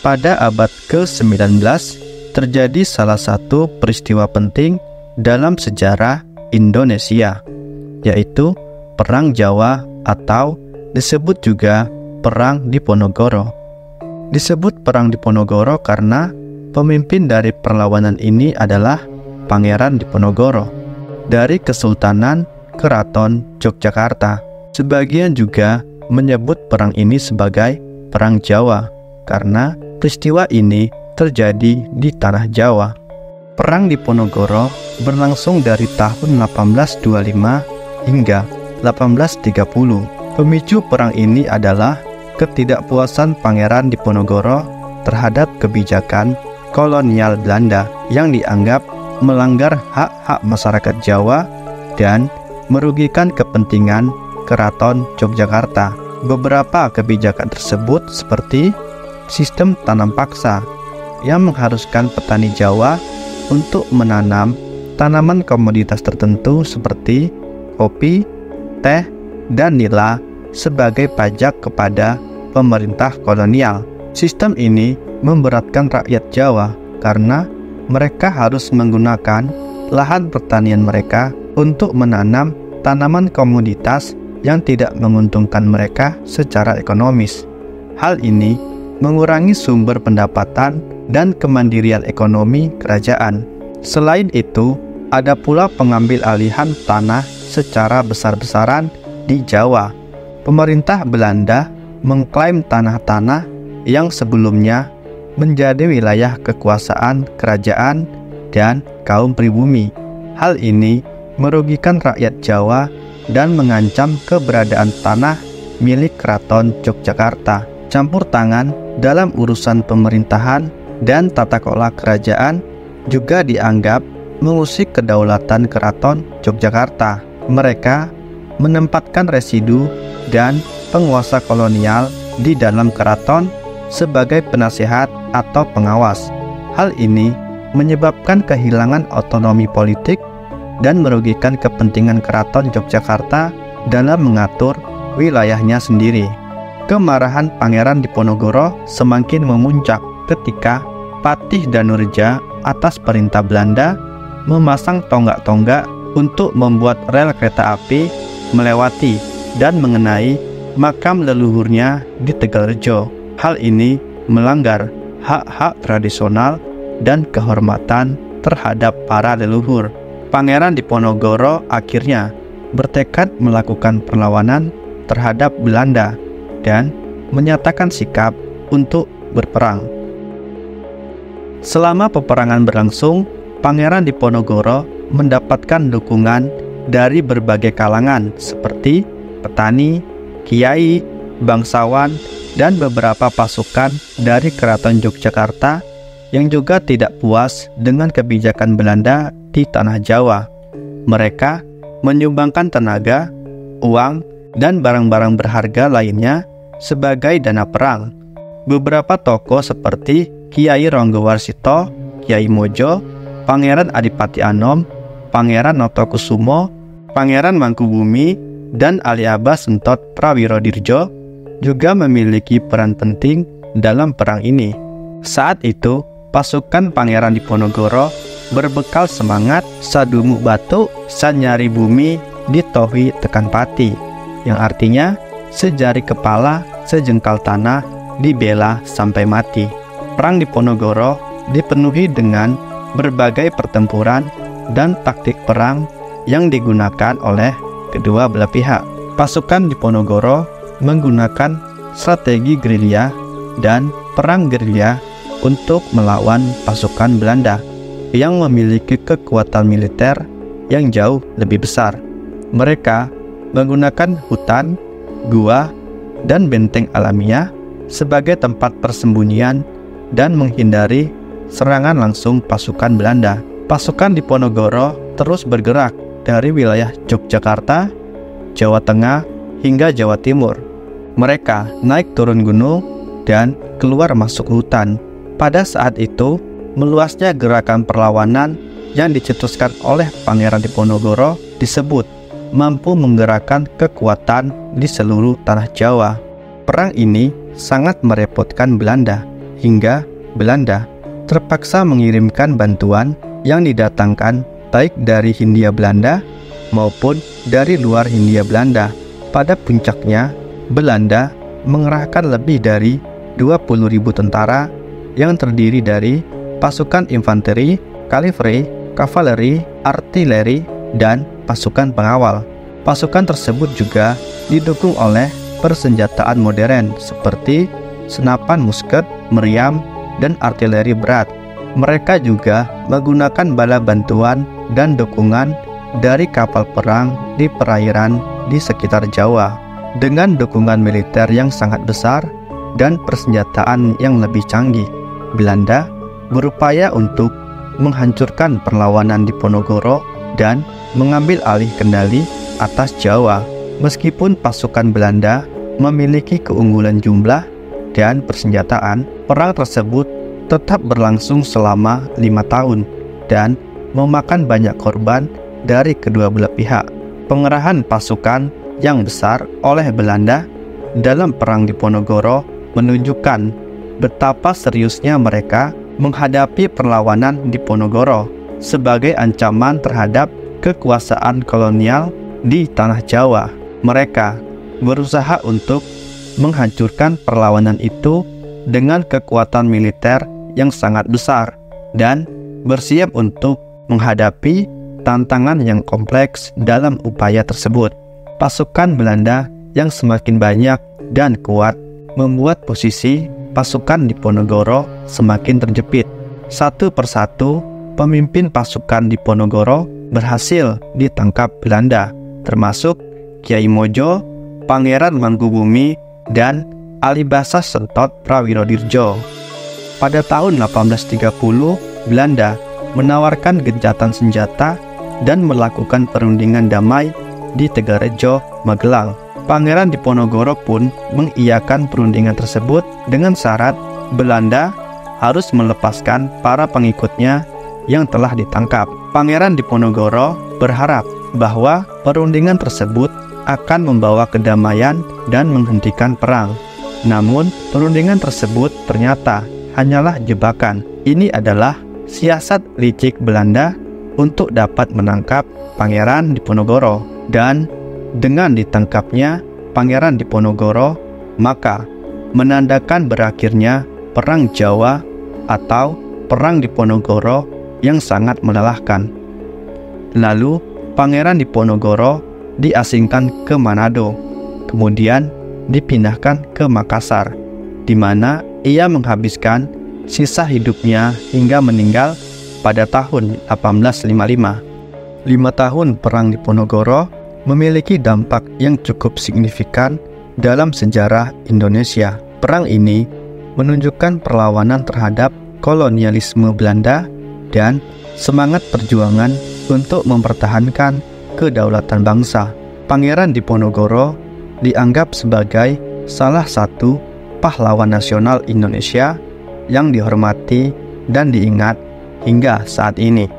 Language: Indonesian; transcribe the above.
Pada abad ke-19 terjadi salah satu peristiwa penting dalam sejarah Indonesia, yaitu Perang Jawa atau disebut juga Perang Diponegoro. Disebut Perang Diponegoro karena pemimpin dari perlawanan ini adalah Pangeran Diponegoro dari Kesultanan Keraton Yogyakarta. Sebagian juga menyebut perang ini sebagai Perang Jawa karena peristiwa ini terjadi di Tanah Jawa. Perang Diponegoro berlangsung dari tahun 1825 hingga 1830. Pemicu perang ini adalah ketidakpuasan Pangeran Diponegoro terhadap kebijakan kolonial Belanda yang dianggap melanggar hak-hak masyarakat Jawa dan merugikan kepentingan Keraton Yogyakarta. Beberapa kebijakan tersebut seperti sistem tanam paksa yang mengharuskan petani Jawa untuk menanam tanaman komoditas tertentu seperti kopi, teh, dan nila sebagai pajak kepada pemerintah kolonial. Sistem ini memberatkan rakyat Jawa karena mereka harus menggunakan lahan pertanian mereka untuk menanam tanaman komoditas yang tidak menguntungkan mereka secara ekonomis. Hal ini mengurangi sumber pendapatan dan kemandirian ekonomi kerajaan. Selain itu, ada pula pengambil alihan tanah secara besar-besaran di Jawa. Pemerintah Belanda mengklaim tanah-tanah yang sebelumnya menjadi wilayah kekuasaan kerajaan dan kaum pribumi. Hal ini merugikan rakyat Jawa dan mengancam keberadaan tanah milik Keraton Yogyakarta. Campur tangan dalam urusan pemerintahan dan tata kelola kerajaan juga dianggap mengusik kedaulatan Keraton Yogyakarta. Mereka menempatkan residu dan penguasa kolonial di dalam keraton sebagai penasehat atau pengawas. Hal ini menyebabkan kehilangan otonomi politik dan merugikan kepentingan Keraton Yogyakarta dalam mengatur wilayahnya sendiri. Kemarahan Pangeran Diponegoro semakin memuncak ketika Patih Danureja atas perintah Belanda memasang tonggak-tonggak untuk membuat rel kereta api melewati dan mengenai makam leluhurnya di Tegalrejo. Hal ini melanggar hak-hak tradisional dan kehormatan terhadap para leluhur. Pangeran Diponegoro akhirnya bertekad melakukan perlawanan terhadap Belanda dan menyatakan sikap untuk berperang. Selama peperangan berlangsung, Pangeran Diponegoro mendapatkan dukungan dari berbagai kalangan seperti petani, kiai, bangsawan, dan beberapa pasukan dari Keraton Yogyakarta yang juga tidak puas dengan kebijakan Belanda di Tanah Jawa. Mereka menyumbangkan tenaga, uang, dan barang-barang berharga lainnya sebagai dana perang. Beberapa tokoh seperti Kiai Ronggowarsito, Kiai Mojo, Pangeran Adipati Anom, Pangeran Notokusumo, Pangeran Mangkubumi, dan Aliaba Sentot Prawirodirjo juga memiliki peran penting dalam perang ini. Saat itu, pasukan Pangeran Diponegoro berbekal semangat sadumu batu sanyari bumi ditohi tekan pati, yang artinya sejari kepala sejengkal tanah dibela sampai mati. Perang Diponegoro dipenuhi dengan berbagai pertempuran dan taktik perang yang digunakan oleh kedua belah pihak. Pasukan Diponegoro menggunakan strategi gerilya dan perang gerilya untuk melawan pasukan Belanda yang memiliki kekuatan militer yang jauh lebih besar. Mereka menggunakan hutan, gua, dan benteng alamiah sebagai tempat persembunyian dan menghindari serangan langsung pasukan Belanda. Pasukan Diponegoro terus bergerak dari wilayah Yogyakarta, Jawa Tengah, hingga Jawa Timur. Mereka naik turun gunung dan keluar masuk hutan. Pada saat itu, meluasnya gerakan perlawanan yang dicetuskan oleh Pangeran Diponegoro disebut mampu menggerakkan kekuatan di seluruh tanah Jawa. Perang ini sangat merepotkan Belanda hingga Belanda terpaksa mengirimkan bantuan yang didatangkan baik dari Hindia Belanda maupun dari luar Hindia Belanda. Pada puncaknya, Belanda mengerahkan lebih dari 20.000 tentara yang terdiri dari pasukan infanteri, kavaleri, artileri, dan pasukan pengawal. Pasukan tersebut juga didukung oleh persenjataan modern seperti senapan musket, meriam, dan artileri berat. Mereka juga menggunakan bala bantuan dan dukungan dari kapal perang di perairan di sekitar Jawa. Dengan dukungan militer yang sangat besar dan persenjataan yang lebih canggih, Belanda berupaya untuk menghancurkan perlawanan Diponegoro dan mengambil alih kendali atas Jawa. Meskipun pasukan Belanda memiliki keunggulan jumlah dan persenjataan, perang tersebut tetap berlangsung selama 5 tahun dan memakan banyak korban dari kedua belah pihak. Pengerahan pasukan yang besar oleh Belanda dalam perang Diponegoro menunjukkan betapa seriusnya mereka menghadapi perlawanan Diponegoro sebagai ancaman terhadap kekuasaan kolonial di tanah Jawa. Mereka berusaha untuk menghancurkan perlawanan itu dengan kekuatan militer yang sangat besar dan bersiap untuk menghadapi tantangan yang kompleks dalam upaya tersebut. Pasukan Belanda yang semakin banyak dan kuat membuat posisi pasukan Diponegoro semakin terjepit. Satu persatu, pemimpin pasukan Diponegoro berhasil ditangkap Belanda, termasuk Kiai Mojo, Pangeran Mangkubumi, dan Alibasa Sentot Prawirodirjo. Pada tahun 1830, Belanda menawarkan gencatan senjata dan melakukan perundingan damai di Tegarejo, Magelang. Pangeran Diponegoro pun mengiyakan perundingan tersebut dengan syarat Belanda harus melepaskan para pengikutnya yang telah ditangkap. Pangeran Diponegoro berharap bahwa perundingan tersebut akan membawa kedamaian dan menghentikan perang. Namun, perundingan tersebut ternyata hanyalah jebakan. Ini adalah siasat licik Belanda untuk dapat menangkap Pangeran Diponegoro. Dan dengan ditangkapnya Pangeran Diponegoro, maka menandakan berakhirnya Perang Jawa atau Perang Diponegoro yang sangat melelahkan. Lalu, Pangeran Diponegoro diasingkan ke Manado, kemudian dipindahkan ke Makassar, di mana ia menghabiskan sisa hidupnya hingga meninggal pada tahun 1855. 5 tahun Perang Diponegoro memiliki dampak yang cukup signifikan dalam sejarah Indonesia. Perang ini menunjukkan perlawanan terhadap kolonialisme Belanda dan semangat perjuangan untuk mempertahankan kedaulatan bangsa. Pangeran Diponegoro dianggap sebagai salah satu pahlawan nasional Indonesia yang dihormati dan diingat hingga saat ini.